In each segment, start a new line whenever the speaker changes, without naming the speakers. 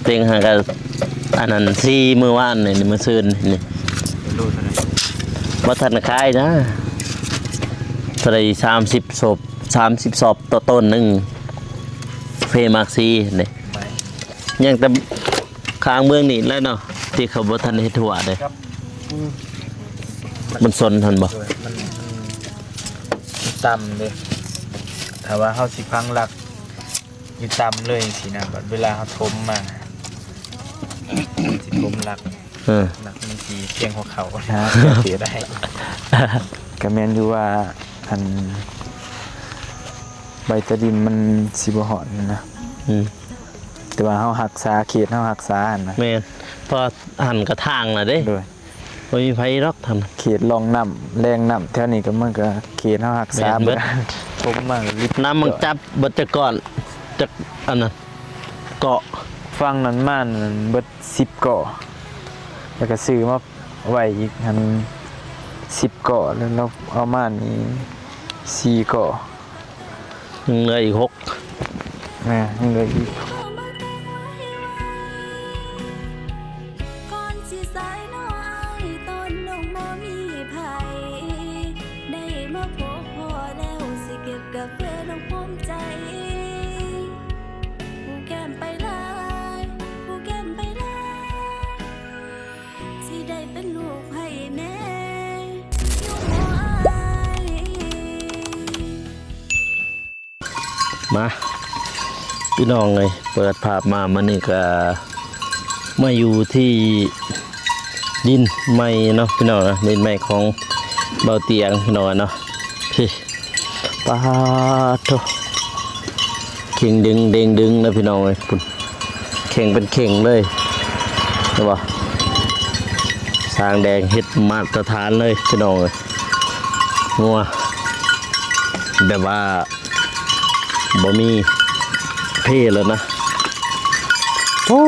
เต็งหากันอันนั้นซีมือว่านนี่มือซืนนี่วัฒนคายนะเท่าไร30 ศพต่อต้นหนึ่งเฟมักซีนี่ยังแต่ค้างเมืองนี่แล้วเนาะที่เขาบ่ทันเฮ็ดถั่วเลยมันสนทันบ่
มันต่ำเลยถ้าว่าเฮาสิพังหลักอยู่ต่ำเลยสินะบัดเวลาเฮาทมมาสิทมหลักมันสิเพียงหัวเข่านะเสียได้ก็แม่นอยู่ว่าอันใบตะดินมันสิบ่ฮอดนะแต่ว่าเฮารักษาเขตเฮารักษานะ
แม่นพอหันกระทางน่ะเด้บ่มีไผรอกทำ
เขตรองน้ำแรงน้ำแถวนี้ก็มันก็เขตเฮารักษาบ่ผมมาลิบ
น้ำมันจับบ่แต่ก่อนจักอันนั้นเกาะ
ฟังนั้นมานั่นเบิด10เกาะแล้วก็ซื้อมาไว้อีกอัน10เกาะแล้วเราเอามานี่4เกาะ
ยังเหลืออีก6
ยังเหลืออีก
มาพี่น้องเลยเปิดภาพมานี่ก็มาอยู่ที่ดินไม้เนาะพี่น้องนะดินไม้ของเบาเตียงพี่น้องเนาะพี่ปาโตเข่งดึงนะพี่น้องเลยคุณเข่งเป็นเข่งเลยใช่ปะสร้างแดงเฮ็ดมาตรฐานเลยพี่น้องเลยงัวแบบว่าบ่มีเพ่แล้วนะโอ้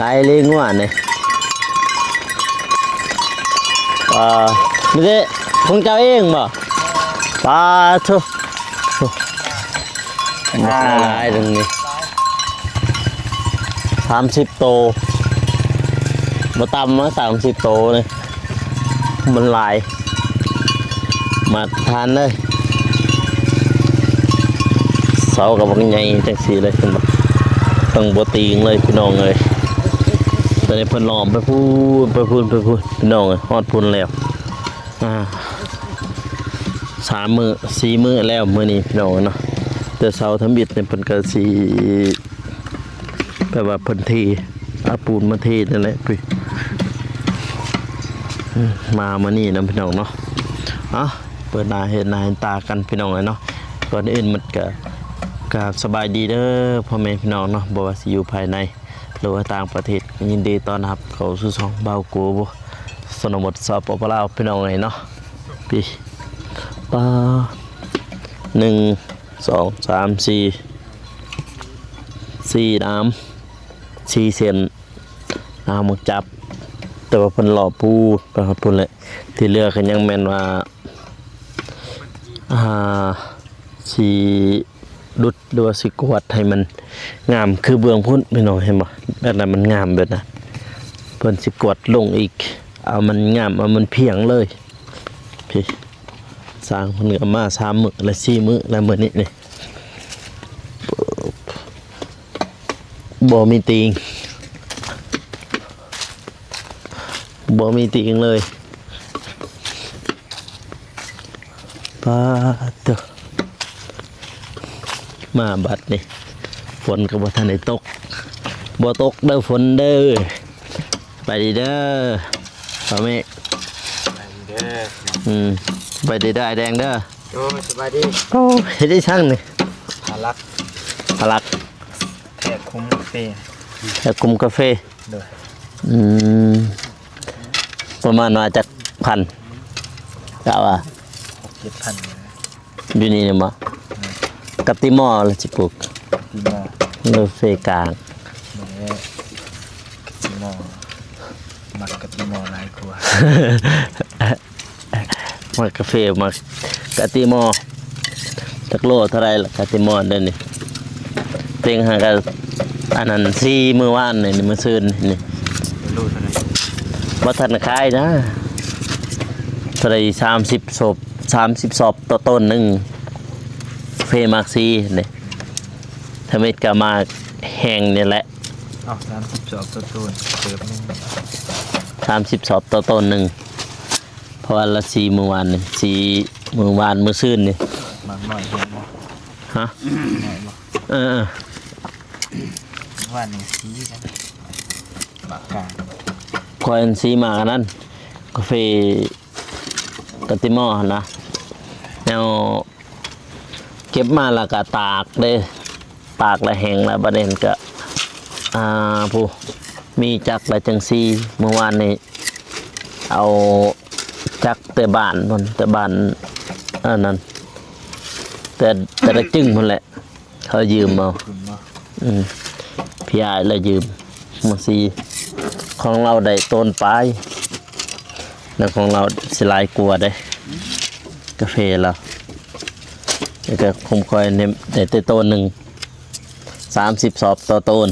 ตายเลยงัวเนี่ยไม่ได้ของเจ้าเองบ่ปลาทุน่าหลายตรงนี้30 โตมาตำมา30 โตเลยมันหลายมาทานเลยเสากับบังใหญ่จังสีเลยเป็นแบบต้องบตีงเลยพี่น้องเลยตอนนี้เพิ่นล้อมไปพูนพี่น้องเลยฮอดพูนแล้ว3 มื้อ 4 มื้อแล้วมื้อนี้พี่น้องเนาะแต่เสาทำบิดเนี่ยเพิ่นก็สิแบบว่าเพิ่นทีเอาปูนมาเทนั่นแหละพี่มานี่นะพี่น้องเนาะเปิดหน้าเห็นหน้าเห็นตากันพี่น้องเลยเนาะก่อนอื่นมันก็สบายดีเด้อพ่อแม่พี่น้องเนาะบ่ว่าสิอยู่ภายในหรือว่าต่างประเทศยินดีต้อนรับเข้าสู่ช่องเบาโกบ่สนบทสปปลาวพี่น้องเลยเนาะพี่ปา1 2 3 4น้ำ4 เซนน้ำหมกจับแต่ว่าเพิ่นหล่อปูไปฮอดพุ่นเลยที่เหลือก็ยังแม่นว่าสีดุดหรือว่าสิกวดให้มันงามคือเบื้องพุ่นพี่น้องเห็นบ่แบบนั้นมันงามแบบนะเพิ่นสิกวดลงอีกเอามันงามเอามันเพียงเลยพี่สร้างเพิ่นก็มา3 มื้อและ4 มื้อแล้วมื้อนี้นี่บ่มีติงเลยปาเตอมาบัดนี่ฝนก็บ่ทันได้ตกบ่ตกเด้อฝนเด้อไปดีเด้อพ่อแม่ไปดีได้แดงเด้อ
โอ้สบายดี
โอ้เฮ็ดได้ช่างนี่
พลักแถบคุมกาแฟ
ด้วยประมาณว่าจักพันกะว่า
7,000
อยู่นี่เนี่ยมั้งกับติมอร์ละจิปลูกเลือเฟกลาง
ติมอร์มักกับติมอร์หลายกว่า
มักกาแฟมักกับติมอร์จักโลเท่าไรล่ะกับติมอร์เดี๋ยวนี้เต็งหากัน อันนั้นซีมือว่านนี่มือซื่นนี่
เป็นรูเท่าไหร่
บ่ทันขายนะเท่าไหร่30ศพ30ศพต่อต้นหนึงเฟมักซีนี่ถ้าเม็ดก็มาแห้งนี่แหละ
เอา30สอบตัวตูนเติบหนึง
30ศพต่อต้นหนึงเพราะว่าละซีมือวานนี่ซีมือวานมือซื่นนี่
มากน้อยเห็นบ่
ฮะ
น้อยบ่
เออ
ว่านี่สีกันปากกา
คอยอันซีมากันนั้นกาแฟกะติมอหั่นนะแนวเก็บมาแล้วก็ตากเลยตากแล้วแห้งแล้วบัดนี้ก็ผู้มีจักรแล้วจังซีเมื่อวานนี้เอาจักรแต่บ้านพุ่นแต่บ้านอันนั้นแต่ละจึงพุ่นแหละเขายืมเอา
คุณบ่
พี่อายเลยยืมมาซีของเราได้ต้นปลายแล้วของเราสิหลายกลัวาได้กาแฟเราแล้วก็คมคอยเนี่ยได้แต่ต้นหนึ่ง30สอบต่อต้น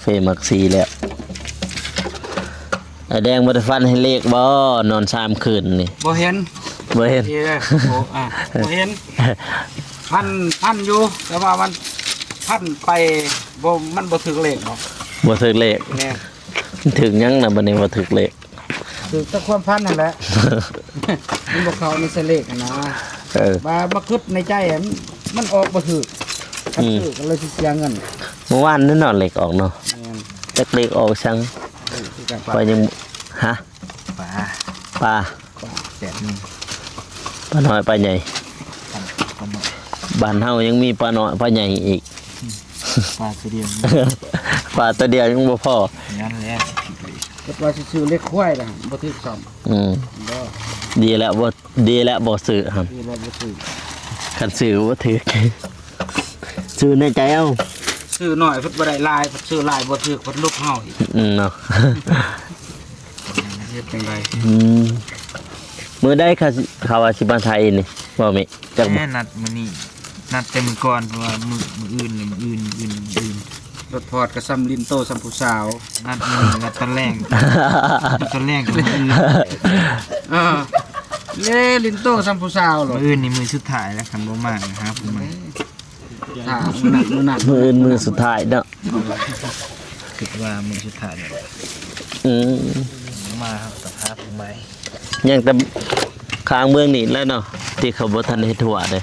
เฟมักซีแล้วไอ้แดงบัตฟันให้เลขบ่นอน3คืนนี่
บ่เห็น
บ่เห็น
ทีเลยโอ้บ่เห็นพันอยู่แต่ว่ามันพันไปบ่มันบ่ถึงเลขหรอก
บ่ถึกเลข
แน่
ถึงยังนะบัดนี้บ่ถึกเลข
ถึงแต่ความพันนั่นแหละ มันบ่เข้าในเสเลขอะนะ
เออ
มาคิดในใจอะมันออกบ่ถึกคันถึกก็เลยสิเสียเงิน
เมื่อวานนั่นเนาะเลขออกเนาะ
แม่น
จักเลขออกชัง
คือกัน
ไปยังฮะ
ปลา
ปลา
แสนหนึง
ปลาน้อยปลาใหญ่
ก็หมด
บ้านเฮายังมีปลาน้อยปลาใหญ่อีก
ปลาตัวเดียวนี่
ปลาตัวเดียวยังบ่พอ
งั้นแหละสิผิดเลย
ก็ว่าสิซื้อเลขควายล่ะบ่ถึกซ้ำ
อืม
บ่
ดีแล้วบ่ซื้อครับ
ที่เราบ่ถึก
คันซื้อบ่ถือซื้อในใจเอา
ซื้อน้อยเพิ่นบ่ได้หลายเพิ่นซื้อหลายบ่ถึกเพิ่นลบเฮาอีก
เนาะ
เฮ็ดจังได๋
อืมมื้อใดเขาว่าสิมาไทยนี่บ่แม่จักบ่
แม่นัดมื้อนี้นัดแต่มื้อก่อนเพราะว่ามื้ออื่นเลยมื้ออื่น
รถพอดก็ซ้ำลิ้นโตซ้ำผู้สาว
นัดมื้อนี้นัดตอนแรกตอนแรกกับมื้ออื่น
เออเล่ลิ้นโตซ้ำผู้สาวเหรอ
มื้ออื่นนี่มื้อสุดท้ายแล้วคันบ่มานะครับผมมา
ถามมื้อนั้น
มื้ออื่นมื้อสุดท้ายเนาะ
คิดว่ามื้อสุดท้ายเนี่ย
อืม
มาครับสภาพผมใหม่
ยังแต่ข้างเมืองนี่แหล้วเนาะที่เขาบ่ทันเฮ็ดทั่วเด้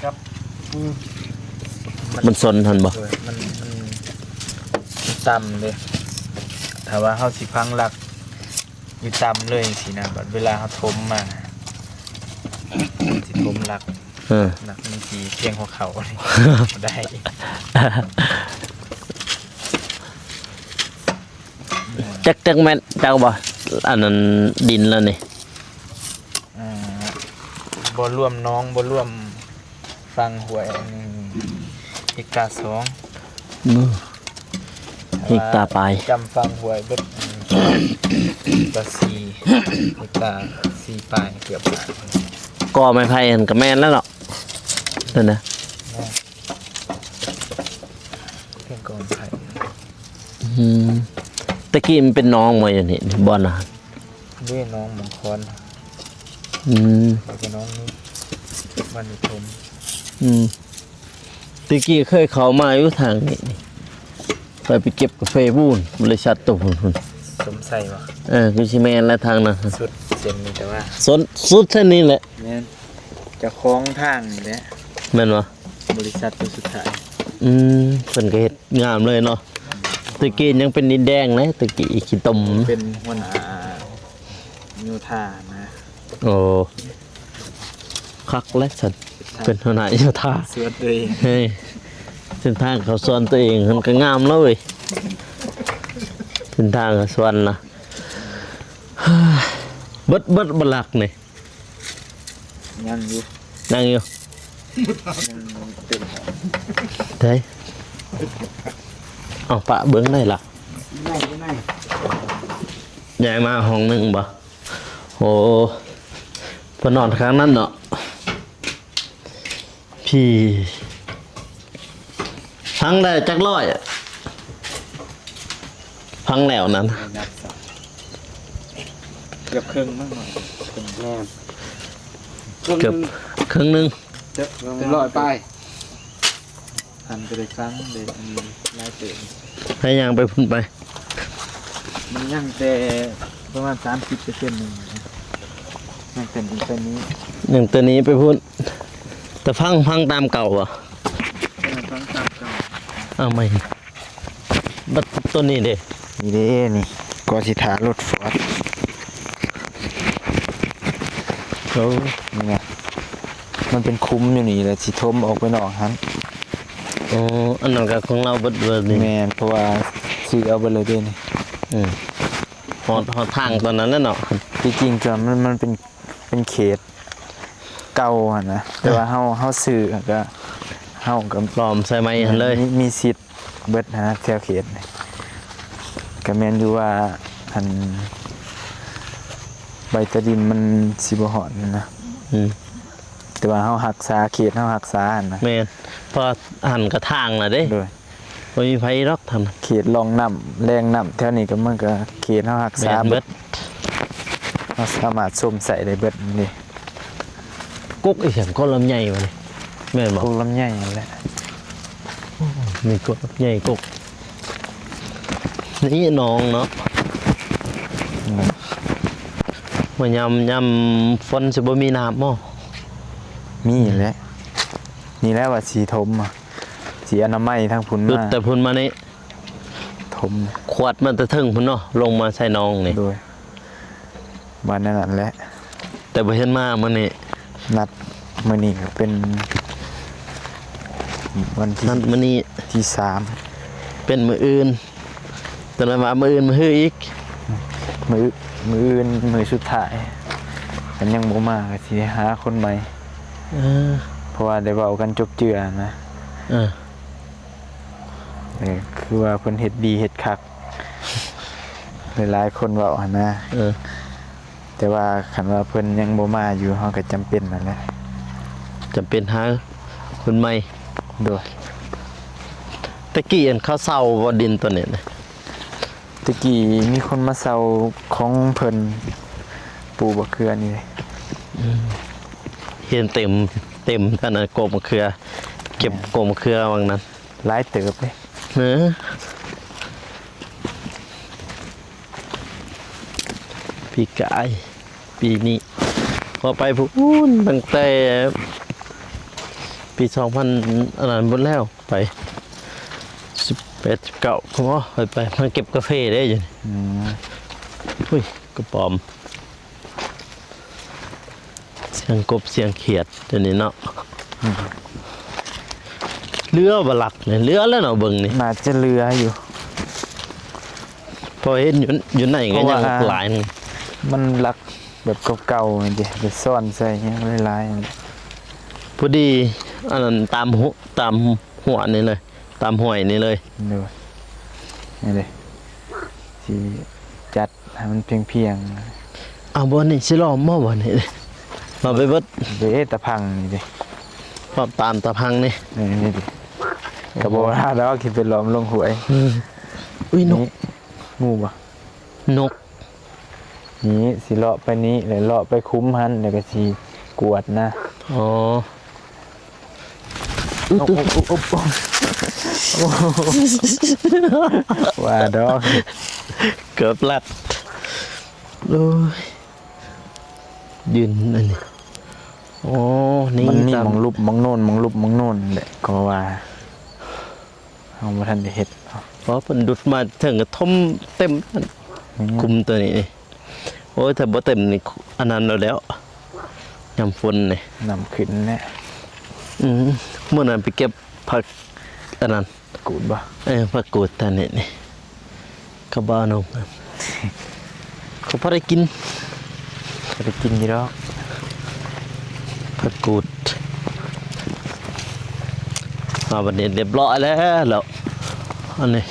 มันสนทันบ่
มันต่ำเลยถ้าว่าเฮาสิพังหลักอยู่ต่ำเลยสินะบัดเวลาเฮาทมมาสิทมหลัก
เออ
หลักมันสิเพียงหัวเข่าเลยได้
จักแม่นเจ้าบ่อันนั้นดินแล้วนี่
อ่าบ่รวมน้องบ่รวมฟังหวยอันนี้เอกา2
อีกตาปลาย
จำฟังหวยเบิดก็4เอกา4ปลายเกือบปลาย
ก่อไม้ไผ่หันก็แม่นแล้วเนาะนั่นนะ
เพียงก่อนไผ
อืมตะกี้มันเป็นน้องมาอย่างนี้บ่อนอาหาร
ด้วยน้องมงคล
อืม
แล้วก็น้องนี่วันนิทม
อืมตะกี้เคยเข้ามาอยู่ทางนี้นี่ไปเก็บกาแฟบูนบริษัทตัวพุ่น
สมใส่วะ
คือสิแม่นแล้วทางนั้น
สุดเส้นนี่แต่ว่า
สุดเท่านี้แหละ
แม่นจะคล้องทางนี่แหละ
แม่นบ่
บริษัทตัวสุดท้าย
เพิ่นก็เฮ็ดงามเลยเนาะตะกี้ยังเป็นดินแดงนะตะกี้ขี้ตม
เป็นหัวหน้าโยธานะ
โอ้คักและสันเป็นหัวหน้าโยธา
สวดเลย
เฮ้ยเส้นทางเขาสวนตัวเองมันก็งามแล้วเว้ยเส้นทางเขาสวนนะ เบิดบลักนี่
ยังอยู่
นั่งอยู่
ยังเต็ม
เฮ้ยเอาปะเบิ้งได้ล่ะ
ได้ได้
ยายมาห้องหนึงบ่โอ้เพนนอนข้างนั้นเนาะพี่ทั้งได้จักร้อยอะ พังแล้วนั้น
ในนับสับเกือบครึ่งมากหน่อยครึ่ง
แม่น
เกือบครึ่งหนึง
เป็นร้อยไป
หันไปเลยครั้งเลยอันนี้ลายเตะ
ให้ยางไปพุ่นไป
มันยังแต่ประมาณ30%นึงนะยังเป็นอีกตัวนี้
อย่างตัวนี้ไปพุ่นแต่พังตามเก่าอ่ะ
ยังต้องตามเก่า
อ้าวไม่บัดตัวนี้เด้
นี่เด้นี่ก็สิถารถฟอร์ด
โอ้
นี่ไงมันเป็นคุ้มอยู่นี่แหละสิทมออกไปนอกหัน
อ๋ออันนั้นก็ของเราเบิดนี่
แม่นเพราะว่าซื้อเอาไปเลยเด้นี่
อืมหอดทางตอนนั้นแล้วเนาะ
ที่จริงจะมันเป็นเขตเก่าหั่นนะแต่ว่าเฮาซื้อก็เฮาก็
ปลอมใส่ไม้หันเลย
มีสิทธิ์เบิดนะแถวเขตนี่ก็แม่นอยู่ว่าอันใบตะดินมันสิบ่ฮอดนะ
อืม
แต่ว่าเฮารักษาเขตเฮารักษาหั่นนะ
แม่นพอหันกระทางน่ะเด้
โดย
บ่มีไผรอกทำ
เขตรองน้ำแรงน้ำแถวนี้ก็มันก็เขตเฮารัก
แม่
ษาน
เบิด
เฮาสามารถส้มใส่ได้เบิดนี่
กุ๊กอีเสียงก็ลำใหญ่มาเลยแม่นบอก
พวกลำไยนั่นแหละ
มีกุ๊กลำใหญ่กุ๊กนี่น้องเนาะมายำฝนสิบ่มีน้ำบ่
มีแหละนี่แหละว่าสีทมอ่ะสีอนามัยทางพุ่น
หยุด
มา
แต่พุ่นมานี่
ทม
ขวดมันจะถึงพุ่นเนาะลงมาใส่น้องนี่
โดยวันนั้นนั่นแหละ
แต่บ่เห็นมามื้อนี้
นัดมื้อนี้ก็เป็นวันที่
นั่นมื้อนี้
ที่สาม
เป็นมื้ออื่นตอนนั้นว่ามื้ออื่นมื้อฮืออีก
มื้ออื่นมื้อสุดท้ายมันยังบ่มาก็สิหาคนใหม่
เออ
เพราะว่าได้เว้ากันจบเจือนะ
เออ
คือว่าเพิ่นเฮ็ดดีเฮ็ดคักหลายๆคนเว้าหั่นนะ
เออ
แต่ว่าคันว่าเพิ่นยังบ่มาอยู่เฮาก็จำเป็นนั่นแหละ
จำเป็นหาคนใหม่
โดย
ตะกี้อันเขาเซาบ่ดินตัวนี้นะ
ตะกี้มีคนมาเซาของเพิ่นปลูกบักเขือนี่เลย
เห็นเต็มท่านน่ะโกบมะเขือ เก็บโกบมะเขือวังนั้น
หลายเติบเลย
เนอะปีกายปีนี้พอไปพูนตั้งแต่ปี2000อันนั้นหมดแล้วไป18 19ผมว่าไปมาเก็บกาแฟได้อยู่นี่
อืม
อุ้ยกระป๋อม เสียงกบเสียงเขียดเดี๋ยวนี้เนาะเรือบหลักเนี่ยเรือแล้วเนาะเบิ่งนี่
น่าจะเหลืออยู่
พอเห็นอยู่ไหนก็ยังหลายหนึง
มันลักแบบเก่าๆนี่ดิไปซ่อนใส่เงี้ยหลายๆนี่
พอดีอันนั้นตามหัวนี่เลย ตามห้วยนี่เลย
ดูนี่เลยสิจัดให้มันเพียง
เอาบ่นี่สิล้อมบ่บ่นี่มาไปเบิด
ๆเด้ตะพังนี่ดิ
พร้อมตามตะพังนี่
นี่ดิกระบอกว่าแล้วคิดเป็นล้อมลงหวย
อุ้ยนก
งูบ่
นก
นี้สิเลาะไปนี้แล้วเลาะไปคุ้มหันแล้วก็สิกวดนะ
อ๋อ
ว่าดอก
เกือบลัดโอ้ยยืนอันนี้อ๋อนี่
มันมี
ตาม
มองรูปมองโน่นมองรูปมองโน่นแหละก็ว่าเอามาทันได้เฮ็ดเอา
เพราะมันดุดมาถึงกับทมเต็มนั่นคุมตัวนี้นี่โอ้ยถ้าบ่เต็มนี่อันนั้นแล้วยำฝนนี่
นำขึ้นแน่
เมื่อนั้นไปเก็บผักอันนั้น
กูดบ่
ผักกูดตานี่นี่เขาบ้านงเขาพอได้กิน
จะได้กินอยู่ดอก
ผักกูดมาวันนี้เรียบร้อยแล้วอันนี้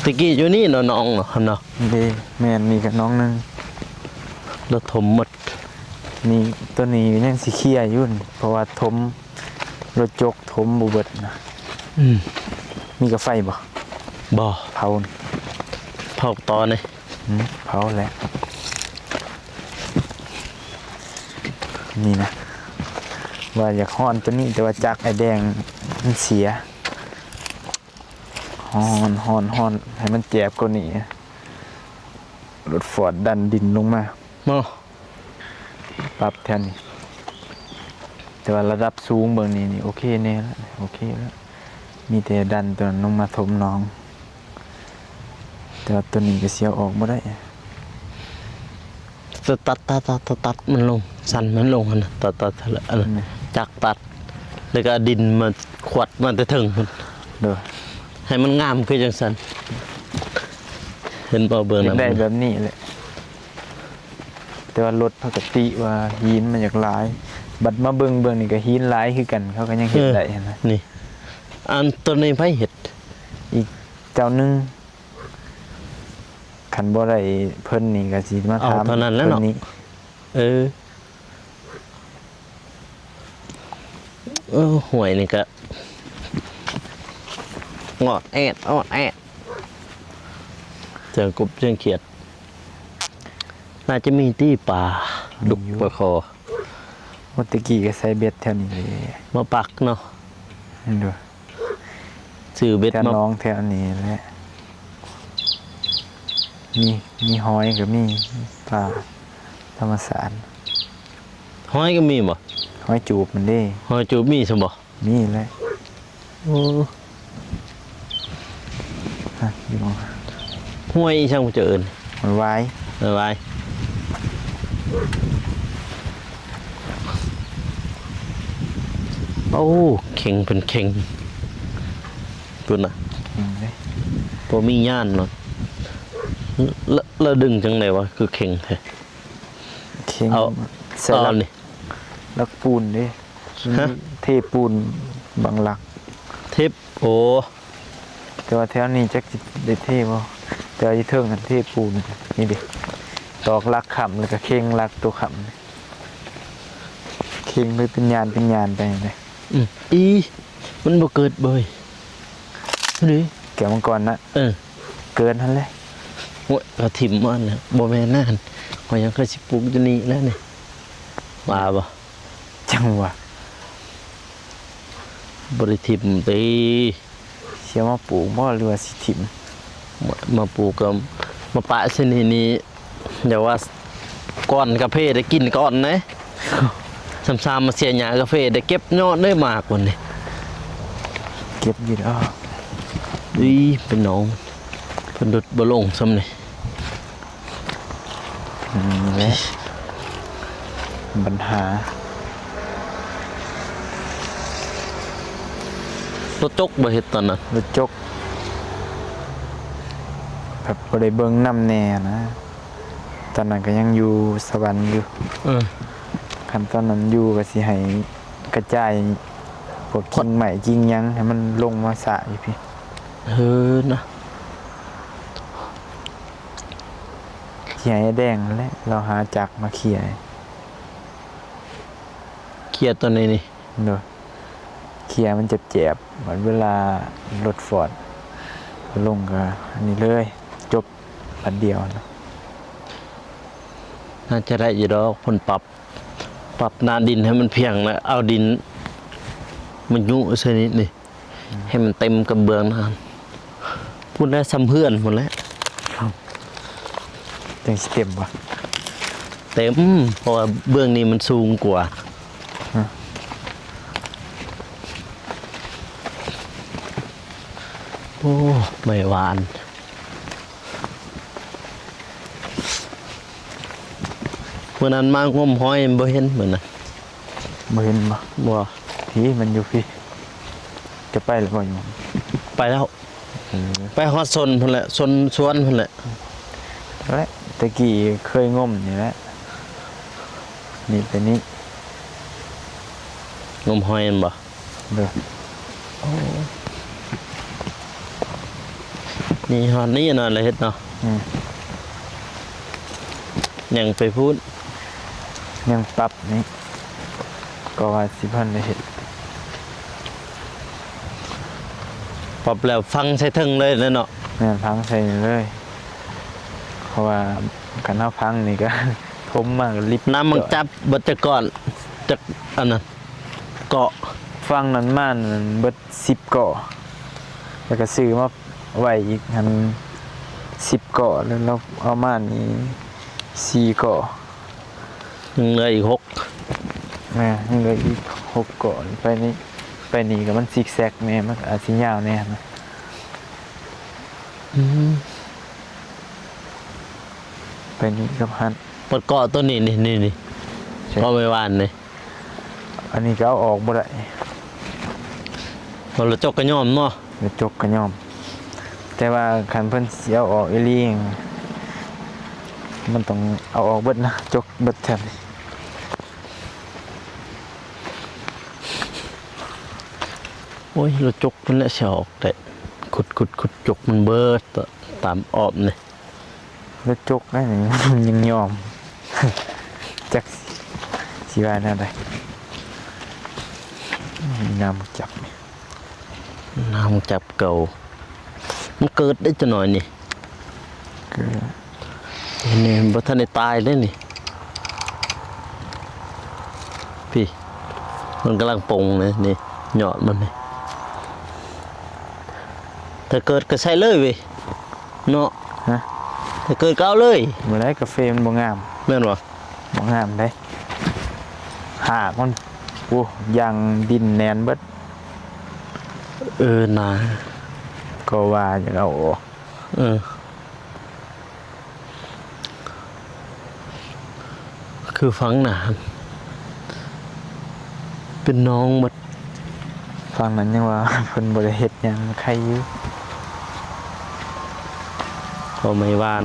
ตะกี้อยู่นี่เนาะน้องเนาะเนาะ
เด้แม่นมีกับน้องหนึง
แล้วถมหมด
มีตัวนี้ยังสิเคลียร์อยู่นี่เพราะว่าถมรถจกถมบ่เบิดนะมีกับไฟบ่
บ่
เผานี่
ผาตอนนี่
เผาแล้วนี่นะว่าอยากฮ้อนตัวนี้แต่ว่าจักไอแดงมันเสียฮ้อนให้มันเจ็บกว่านี้รถฟอร์ดดันดินลงมา
เนาะ
ปรับแทนนี่แต่ว่าระดับสูงเบื้องนี้นี่โอเคแน่แล้วโอเคแล้วมีแต่ดันตัวนั้นลงมาถมน้องแต่ว่าตัวนี้ก็เสียออกบ่ได้
จะตัดมันลงสั่นมันลงหั่นน่ะตัดอันนั้นจักตัดแล้วก็เอาดินมาขวดมาแต่ถึงมัน
เด้อ
ให้มันงามคือจังซั่นเห็นบ่เบิ่ง
อยาก
นำ
ได้แบบนี้แหละแต่ว่ารถปกติว่าหินมันอยากหลาย บัดมาเบิ่งนี่ก็หินหลายคือกัน เขาก็ยังเฮ็ดได้นะ
นี่อันตัวนี้ไผเฮ็ด
อีกเจ้าหนึงคันบ่ได้เพิ่นนี่ก็สิมาถาม
เอาเท่านั้นแล้วเนาะ
พิ่
เออห่วยนี่ก็งอดแอดเจอกบเจอเขียดน่าจะมีตี้ปลาดุกปลาคอ
เมื่อตะกี้ก็ใส่เบ็ดแถวนี้เลย
มาปักเนาะ
เห็นดู
ซื้อเบ็ด
แต่
มา
น้องแถวนี้แหละมีหอยกับมีปลาธรรมศาสตร์
ห้อยก็มีบ่
หอยจูบมันเด้
ห้อยจูบมีซั่นบ่
มีแหละ
โอ้
ฮะอยู่
ห้วยอีช่างบ่เจอเอิ้น
มันไว้
เอาไว้โอ้เข่งเป็นเข่งพุ่นน่ะ
เลย
บ่มีย่านเนาะแล้วดึงจังได๋วะคือเข่งแท้
เข่ง
เอา
ใส่
เอา
ลัก
นี่
ลักปูนเด้
ฮะ
เทปูนบางหลัก
เทปโอ้
แต่ว่าแถวนี้จักสิได้เทบ่แต่ว่าที่เทิงกันเทปูนนี่ดิตอกลักขำแล้วก็เข่งลักตัวขำเข่งไปเป็นยานไปเลย
อีมันบ่เกิดเบยนี่
แก้วมังกรนะ
เออ
เกินทันเลย
โอ้ยก็ถิ่มมันแล้วบ่แม่นนั่นข่อยยังเคยสิปลูกอยู่นี่แล้วนี่ว่าบ่
จังหวะ
บ่ได้ถิ่มติ
เสียมาปลูกบ่หรือว่าสิถิ่ม
มาปลูกก็มาปะเส้นนี้อย่าว่าก้อนกาแฟได้กินก่อนนะซ้ำๆมาเสียหญ้ากาแฟได้เก็บยอดได้มากกว่านี่
เก็บอยู่แล้ว
อีเป็นน้องเพิ่นดุดบ่ลงซ้ำนี่
และปัญหาร
ถจกบ่เฮ็ดตอนนั้น
รถจกแบบบ่ได้เบิ่งนำแน่นะตอนนั้นก็ยังอยู่สวรรค์อยู่
เออ
คันตอนนั้นอยู่ก็สิให้กระจายพวกกิ่งใหม่กิ่งหยังให้มันลงมาสระอยู่พี่
เฮ้อนะ
ที่ให้แดงนั่นแหละเราหาจักรมาเขี่ย
เครียดตอนนี้นี่
เด้อเขี่ยมันเจ็บๆเหมือนเวลารถฟอร์ดลงก็อันนี้เลยจบปันเดียวนะ
น่าจะได้อยู่ดอกเพิ่นปรับหน้าดินให้มันเพียงแล้วเอาดินมันยุซะนิดนี่ให้มันเต็มกระเบื้องนะครับพูดได้ซ้ำเพื่อนหมดแล้ว
จังสิเต็มบ่
เต็มเพราะว่าเบื้องนี้มันสูงกว่า โอ้ไม่หวานเมื่อนั้นมางมห้อยบ่เห็นเหมือนน่ะ
บ่เห็นบ่
บ่
พี่มันอยู่พี่จะไปหรือบ่อยู่
ไปแล้ว ไปฮอดซนพุ่นแหละซนสวนพุ่นแหละ
และตะกี้เคยงมนี่แหละนี่ไปนี่
งมห้อยนั่นบ่
เด้อ
นี่ฮอดนี่น่ะเลยเฮ็ดเนาะ
อืม
ยังไปพูด
ยังปรับนี่ก็ว่าสิพันได้เฮ็ด
ปรับแล้วฟังใส่ถึงเลยเนาะ
แม่นพังใส่นี่เลย เพราะว่ากันเฮาพังนี่ก็ ทมมากลิบ
น้ำมันจับบัจะก่อนจากอันนั้นเกาะ
ฟังนั้นม่านนั้นเบิด10เกาะแล้วก็ซื้อมาไว้อีกหัน10เกาะแล้วเราเอาม่านนี้4เกาะ
ยังเหลืออีก6
แม่ยังเหลืออีก6เกาะไปนี่ก็มันซิกแซกแม่มันอาจสิยาวแน่นะไปนี่กับหัน
ปดเกาะตัวนี้นี่เกาะไม่หวานนี่
อันนี้ก็เอาออกบ่ได้
พอเราจกกระย่อมเนาะ
เดี๋ยวจกก็ยอมแต่ว่าคันเพิ่นสิเอาออกอีหลีงมันต้องเอาออกเบิดนะจกเบิดแทบ
โอ้ยเราจกมันแหละเสียออกแต่ขุดจกมันเบิดตามออบนี่
แล้วจกได้หนึ่ง ยังยอม จักสิว่าแนวใดน้ำจับ
น้ำจับเก่ามันเกิดได้จะหน่อยนี่
คือ
เห็นนี่บ่ทันได้ตายเลยนี่พี่มันกำลังปงเลยนี่ยอดมันนี่ถ้าเกิดก็ใช้เลยเว้ยเนาะ
ฮะ
ถ้าเกิดก็เอาเลย
เมื่อไรกาแฟมันบ่งาม
แม่นบ่
บ่งามได้หากมันโอ้ยังดินแน่นเบิด
นา
ก็ว่าอยากเอาออก
คือฟังหนาเป็นน้องหมด
ฟังนั้นยังว่า เพิ่นบ่ได้เฮ็ดหยังใครอยู่
พอไม่วาน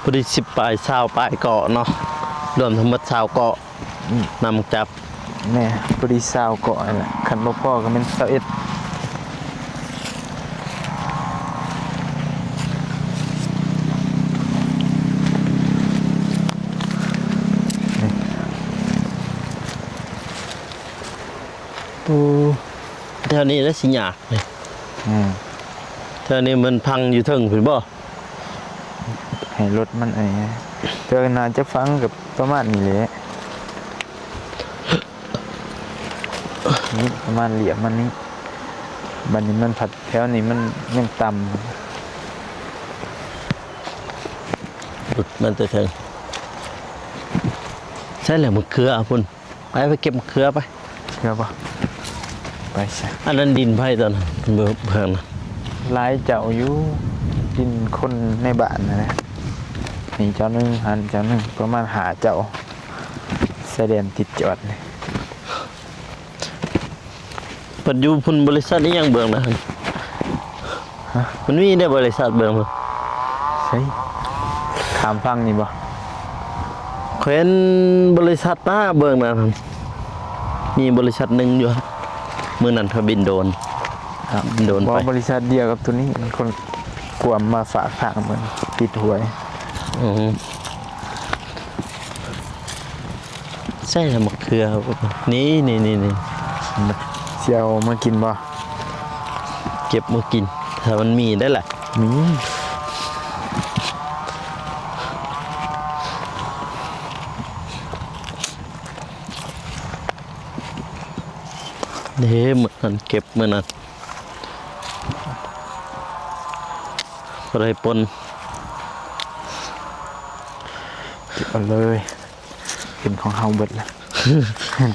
พอดี10 ปลายชาวปลายเกาะเนาะรวมทั้งหมดชาวเกาะนำจับ
แม่พอดี20เกาะนั่นแหละคันบ่พอก็แม่น21
ปูแถวนี้แล้วสิยากเลย แถวนี้มันพังอยู่เทึงพุ่นบ่
ให้รถมันไอ้เจอน่าจะฟังกับประมาณนี้แหละนี่ประมาณเหลี่ยมมันนี่บัดนี้มันผัดแถวนี้มันยังต่ำ
หลุดมันจะเทึงใช่แหละมะเขือพุ่นไปเก็บมะเขือไป
เชื่อป่ะไปใช่
อันนั้นดินไผ่ตอนนั้นเบิ่งนะ
หลายเจ้าอยู่กินคนในบ้านนะนี่เจ้าหนึงหันเจ้าหนึงประมาณหาเจ้าแสดงติดจอดเลย
ปัจจุบันบริษัทนี้ยังเบิ่งนะมันมีได้บริษัทเบิ่งบ่
ใช่ขามฟังนี่บ่
เห็นบริษัทหน้าเบิ่งนะมีบริษัทหนึ่งอยู่ครับมื้อนั้นเขาบินโดน
ครับ
โดน
เพ
ไป
ราะบริษัทเดียวกับตัวนี้มันคนกวมมาฝากทางเหมือนปิดหวย
ใช่ละมะเขือครับนี่
เสียวมากินบ่
เก็บมากินถ้ามันมีได้แหละ
มี
เด้มื้อนั้นเก็บมื้อนั้นบ่ได้ปน
เก็บเอาเลย เป็นของเฮาเบิดแล้ว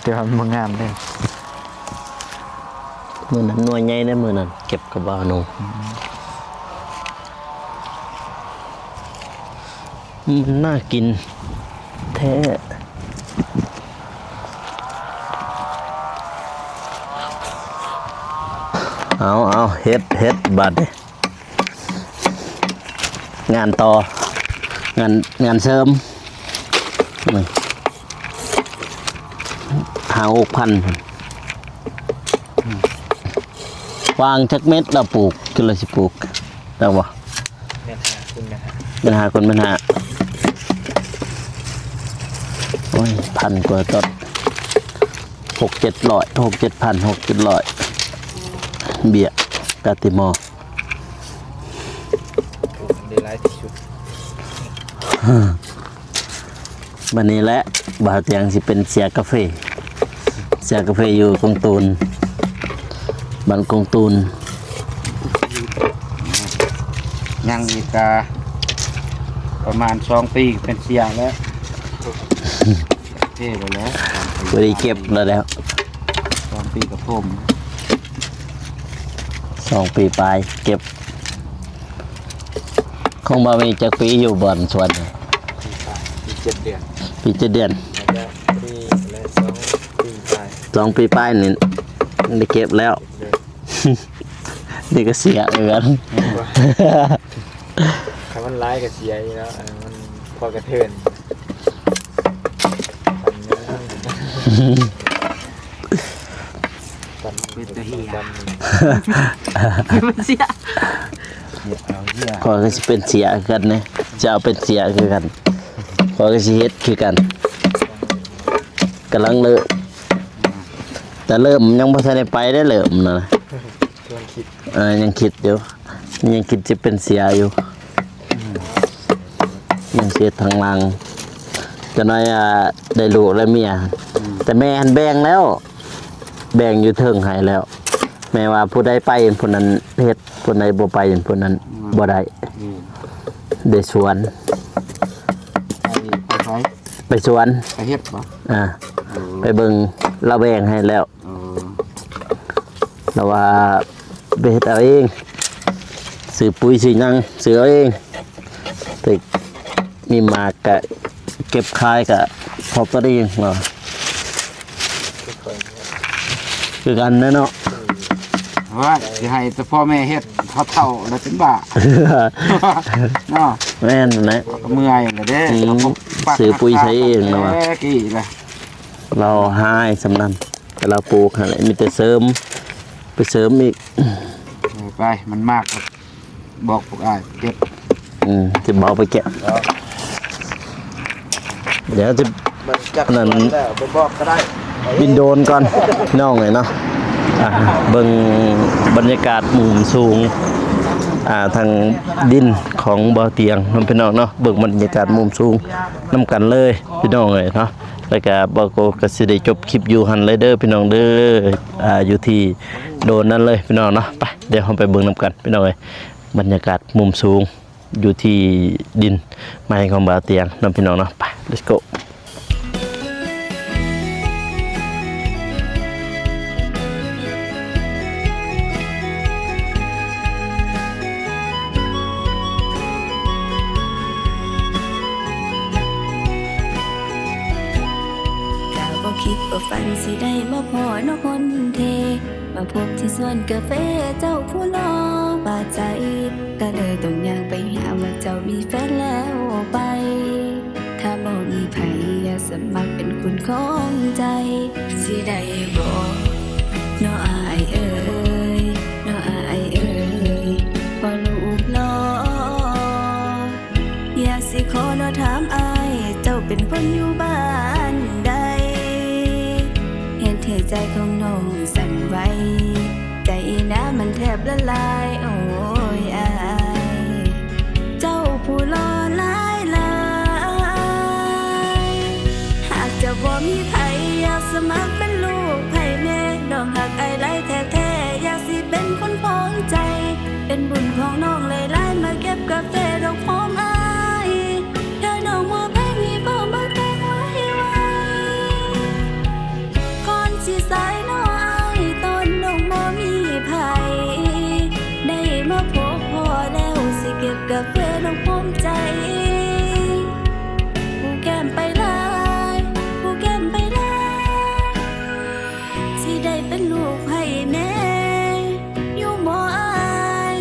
แต่ว่ามันบ่งามเด้
มื้อนั้นหน่วยใหญ่ได้มื้อนั้นเก็บกับบ่าวหนูมันน่ากินแท้เอาเฮ็ดบัดนี้งานต่องานเสริมนี่56,000วางจักเม็ดเราปลูกคือเราสิปลูกได้บ่
แม่นหาคุณนะฮะ
ปัญหาคนปัญหาโอ้ยพันกว่าต้น6-700 6-7,000 6-700เบี้ยกาติมอ วันนี้แหละบ่าวเตียงสิเป็นเสียกาแฟอยู่กงตูนบ้านกงตูน
ยังอีกประมาณ2 ปีเป็นเสียแล้วเท่ไปแล้ว
บ่ได้เก็บแล้ว
2 ปีกับผม
2 ปีปลายเก็บคงบ่มีจักปีอยู่บ่อนสวน
7 เดือน
ปี7 เดือน
แล้วก็ปีและ2 ปีไป
2 ปีปลายนี่ได้เก็บแล้ว นี่ก็เสียเหมือนกัน
คำมันร้ายกับเสียอยู่แล้วมันพอกระเทือนตัน
เป็นตัวเฮีย
มันเสีย
เอาเฮีย
ก็สิเป็นเสียคือกันนะจะเอาเป็นเสียคือกันก็สิเฮ็ดคือกันกำลังเริ่มแต่เริ่มยังบ่ทันได้ไปได้เริ่มนะ
ชวนคิด
ยังคิดอยู่ยังคิดจะเป็นเสียอยู่ยังเสียทางหลังจะน้อยได้ลูกและเมียแต่แม่หันแบ่งแล้วแบ่งอยู่เทิงให้แล้ว แม่ว่าผู้ใดไปผู้นั้นเฮ็ดผู้ใดบ่ไปผู้นั้นบ่ได้ได้สวน
ไป
ไปสวน
ไปเฮ็ดบ่
ไปเบิ่งเราแบ่งให้แล้วเราว่าไปเฮ็ดเอาเองซื้อปุ๋ยซื้อหยังซื้อเอาเองแต่มีหมากกะเก็บขายกะพอตัวเองเนาะคือกันนะเนาะ
ว่าสิให้แต่พ่อแม่เฮ็ดเฒ่าแล้วเป็นบ้าเนาะ
แม่นนะ
ก็เมื่อยแล้วเด้
ซื้อปุ๋ยใช้เองเนาะ
กี่ล่ะ
เราหาให้สำนันแต่เราปลูกอะไรมีแต่เสริมไปเสริมอีก
ไปมันมากบอกพวกอ้ายเก็บ
จะเบาไปแกะเดี๋ยวจะ
มันจัก
นั่น
แล้วไปบอกก็ได้
บินโดรนก่อนพี่น้องเลยเนาะเบิ่งบรรยากาศมุมสูงทางดินของบ่อเตียงน้องพี่น้องเนาะเบิ่งบรรยากาศมุมสูงน้ำกันเลยพี่น้องเลยเนาะแล้วก็บ่โกก็สิได้จบคลิปอยู่หันเลยเด้อพี่น้องเด้ออยู่ที่โดนนั่นเลยพี่น้องเนาะไปเดี๋ยวเราไปเบิ่งน้ำกันพี่น้องเลยบรรยากาศมุมสูงอยู่ที่ดินไม้ของบ่อเตียงน้องพี่น้องเนาะไป let's go
บ่คิดว่าฝันสิได้มาพอน้องคนเทมาพบที่สวนกาแฟเจ้าผู้รอบาดใจก็เลยต้องย่างไปหาว่าเจ้ามีแฟนแล้วไป ถ้าบ่มีไผอยากสมัครเป็นคุณของใจสิได้บ่น้ออายเอ่ยน้ออายเอ่ยพอลูกรออยากสิขอน้อถามอายเจ้าเป็นคนอยู่บ้านใดเห็นใจของน้องสั่นไหวใจน้ำมันแทบละลายโอ้ยอายเจ้าผู้รอหลายหลายหากจะบ่มีไผอยากสมัครเป็นลูกไผแม่น้องหักไอ้ไรแท้ๆอยากสิเป็นคนพ้องใจเป็นบุญของน้องหลายๆมาเก็บกาแฟดอกหอมอายถ้าน้องบ่แพ้มีบ่มาแต่งไว้ก่อนสิสายน้ออายตอนน้องบ่มีไผได้มาพบพ่อแล้วสิเก็บกาแฟดอกหอมใจผู้แก้มไปหลายผู้แก้มไปหลายสิได้เป็นลูกไผแน่อยู่บ่อาย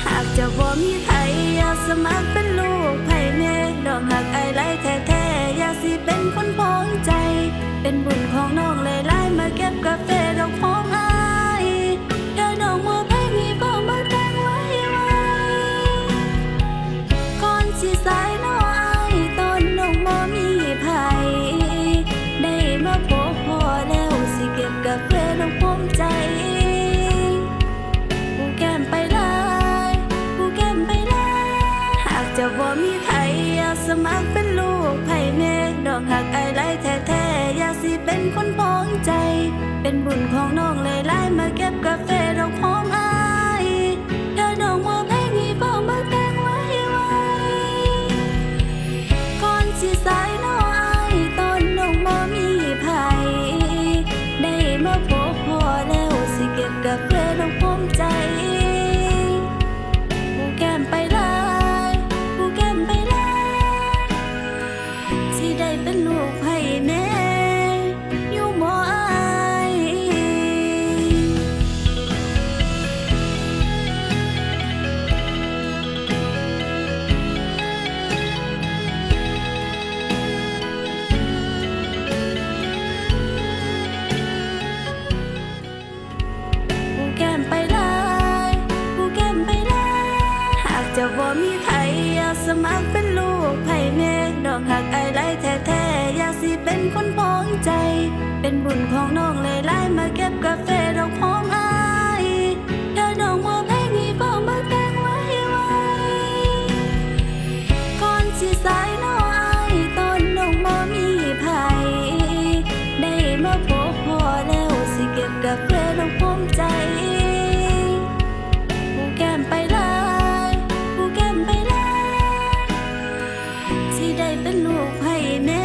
หากจะบ่มีไผอยากสมัครเป็นลู องหักไอายหลายแท้ๆอยากสิเป็นคนพ้องใจ เป็นบุญของน้องเลยไล่มาเก็บกาแฟดอกหอมอายเธอน้องมัวไปมีบ้องมาแต่งไว้ก่อนสิสายน้ออายตอนน้องบ่มีไผได้มาพบพอแล้วสิเก็บกาแฟดอกหอมใจผู้แก้มไปลายผู้แก้มไปลายหากจะบ่มีใครอยากสมัครเป็นลูกไผแม่ดอกหักไอายหลายแท้ๆอยากสิเป็นคนพ้องใจ เป็นบุญของน้องเลยไล่มาเก็บกาแฟดอกหอมอายเธอน้องมัวไปมีบ้องมาแต่งไว้ก่อนสิสายน้ออายตอนน้องบ่มีไผได้มาพบพอแล้วสิเก็บกาแฟดอกหอมใจผู้แก้มไปลายผู้แก้มไปลายสิได้เป็นลูกไผแม่อยู่บ่อาย ผู้แก้มไปลายผู้แก้มไปลายหากจะบ่มีใครอยากสมัครเป็นลูกไผแม่ดอกหักไอายหลายแท้ๆอยากสิเป็นคนพ้องใจ เป็นบุญของน้องเลยไล่มาเก็บกาแฟดอกหอมอายเธอน้องมัวไปมีบ้องมาแต่งไว้ก่อนสิสายน้ออายตอนน้องบ่มีไผได้มาพบพอแล้วสิเก็บกาแฟดอกหอมใจผู้แก้มไปลายผู้แก้มไปลายสิได้เป็นลูกไผแม่